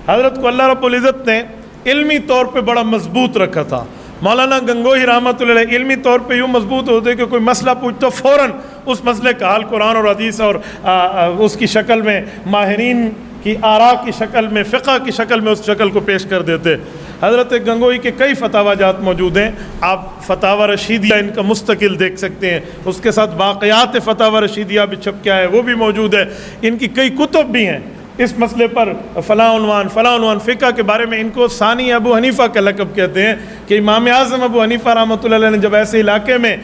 حضرت کو اللہ رب العزت نے علمی طور پہ بڑا مضبوط رکھا تھا۔ مولانا گنگوہی رحمۃ اللہ علیہ علمی طور پہ یوں مضبوط ہوتے کہ کوئی مسئلہ پوچھتا فوراً اس مسئلے کا حل قرآن اور حدیث اور اس کی شکل میں، ماہرین کی آراء کی شکل میں، فقہ کی شکل میں اس شکل کو پیش کر دیتے۔ حضرت گنگوہی کے کئی فتاوی جات موجود ہیں، آپ فتاوی رشیدیہ ان کا مستقل دیکھ سکتے ہیں، اس کے ساتھ باقیات فتاوی رشیدیہ بھی چھپ کے آئے وہ بھی موجود ہے، ان کی کئی کتب بھی ہیں اس مسئلے پر، فلاں عنوان فقہ کے بارے میں۔ ان کو ثانی ابو حنیفہ کا لقب کہتے ہیں کہ امام اعظم ابو حنیفہ رحمۃ اللہ علیہ نے جب ایسے علاقے میں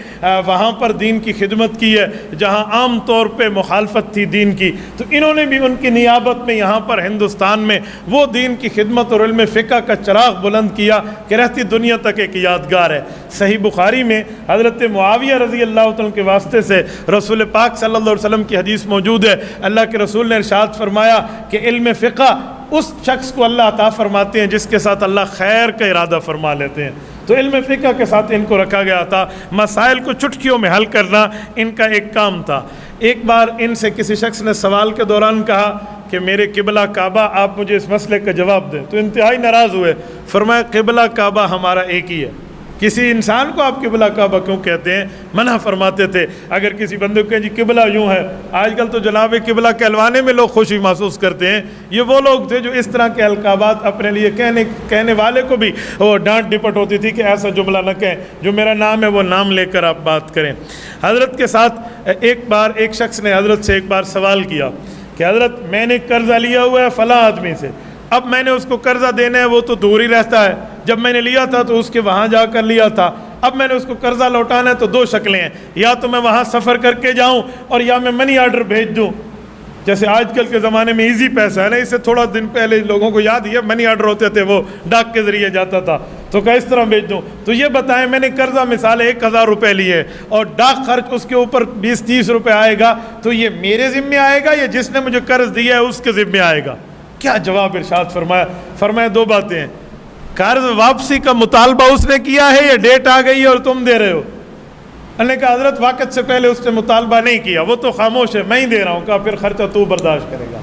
وہاں پر دین کی خدمت کی ہے جہاں عام طور پہ مخالفت تھی دین کی، تو انہوں نے بھی ان کی نیابت میں یہاں پر ہندوستان میں وہ دین کی خدمت اور علم فقہ کا چراغ بلند کیا کہ رہتی دنیا تک ایک یادگار ہے۔ صحیح بخاری میں حضرت معاویہ رضی اللہ عنہ کے واسطے سے رسول پاک صلی اللہ علیہ وسلم کی حدیث موجود ہے، اللہ کے رسول نے ارشاد فرمایا کہ علم فقہ اس شخص کو اللہ عطا فرماتے ہیں جس کے ساتھ اللہ خیر کا ارادہ فرما لیتے ہیں۔ تو علم فقہ کے ساتھ ان کو رکھا گیا تھا، مسائل کو چٹکیوں میں حل کرنا ان کا ایک کام تھا۔ ایک بار ان سے کسی شخص نے سوال کے دوران کہا کہ میرے قبلہ کعبہ، آپ مجھے اس مسئلے کا جواب دیں، تو انتہائی ناراض ہوئے، فرمایا قبلہ کعبہ ہمارا ایک ہی ہے، کسی انسان کو آپ قبلہ کعبہ کیوں کہتے ہیں؟ منع فرماتے تھے اگر کسی بندے کو کہیں جی قبلہ یوں ہے، آج کل تو جناب قبلہ کہلوانے میں لوگ خوشی محسوس کرتے ہیں، یہ وہ لوگ تھے جو اس طرح کے القابات اپنے لیے کہنے والے کو بھی وہ ڈانٹ ڈپٹ ہوتی تھی کہ ایسا جملہ نہ کہیں، جو میرا نام ہے وہ نام لے کر آپ بات کریں۔ حضرت کے ساتھ ایک بار ایک شخص نے حضرت سے ایک بار سوال کیا کہ حضرت میں نے قرضہ لیا ہوا ہے فلاں آدمی سے، اب میں نے اس کو قرضہ دینا ہے، وہ تو دور ہی رہتا ہے، جب میں نے لیا تھا تو اس کے وہاں جا کر لیا تھا، اب میں نے اس کو قرضہ لوٹانا ہے تو دو شکلیں ہیں، یا تو میں وہاں سفر کر کے جاؤں اور یا میں منی آرڈر بھیج دوں، جیسے آج کل کے زمانے میں ایزی پیسہ ہے نا، اس سے تھوڑا دن پہلے لوگوں کو یاد ہی ہے منی آرڈر ہوتے تھے، وہ ڈاک کے ذریعے جاتا تھا، تو کس طرح بھیج دوں؟ تو یہ بتائیں میں نے قرضہ مثال 1000 روپے لیے اور ڈاک خرچ اس کے اوپر 20-30 روپے آئے گا، تو یہ میرے ذمہ آئے گا یا جس نے مجھے قرض دیا ہے اس کے ذمہ آئے گا؟ کیا جواب ارشاد فرمایا دو باتیں ہیں، قرض واپسی کا مطالبہ اس نے کیا ہے یا ڈیٹ آ گئی ہے اور تم دے رہے ہو؟ اللہ نے کہا حضرت وقت سے پہلے اس نے مطالبہ نہیں کیا، وہ تو خاموش ہے، میں ہی دے رہا ہوں، کہا پھر خرچہ تو برداشت کرے گا،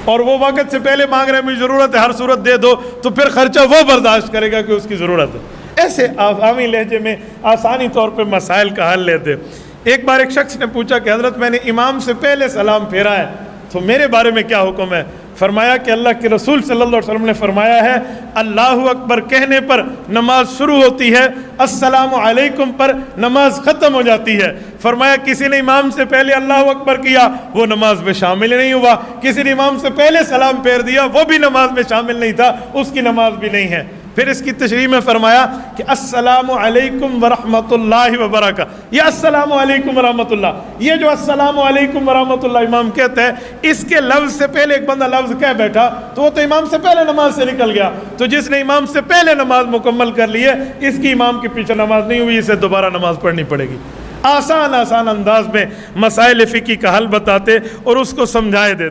اور وہ وقت سے پہلے مانگ رہے مجھے ضرورت ہے، ہر صورت دے دو، تو پھر خرچہ وہ برداشت کرے گا کہ اس کی ضرورت ہے۔ ایسے عوامی لہجے میں آسانی طور پہ مسائل کا حل لیتے۔ ایک بار ایک شخص نے پوچھا کہ حضرت میں نے امام سے پہلے سلام پھیرا ہے تو میرے بارے میں کیا حکم ہے؟ فرمایا کہ اللہ کے رسول صلی اللہ علیہ وسلم نے فرمایا ہے اللہ اکبر کہنے پر نماز شروع ہوتی ہے، السلام علیکم پر نماز ختم ہو جاتی ہے۔ فرمایا کسی نے امام سے پہلے اللہ اکبر کیا وہ نماز میں شامل نہیں ہوا، کسی نے امام سے پہلے سلام پھیر دیا وہ بھی نماز میں شامل نہیں تھا، اس کی نماز بھی نہیں ہے۔ پھر اس کی تشریح میں فرمایا کہ السلام علیکم ورحمۃ اللہ وبرکاتہ، یہ السلام علیکم ورحمۃ اللہ، یہ جو السلام علیکم ورحمۃ اللہ امام کہتا ہے، اس کے لفظ سے پہلے ایک بندہ لفظ کہہ بیٹھا تو وہ تو امام سے پہلے نماز سے نکل گیا، تو جس نے امام سے پہلے نماز مکمل کر لی ہے اس کی امام کے پیچھے نماز نہیں ہوئی، اسے دوبارہ نماز پڑھنی پڑے گی۔ آسان انداز میں مسائل فقہی کا حل بتاتے اور اس کو سمجھائے دیتے۔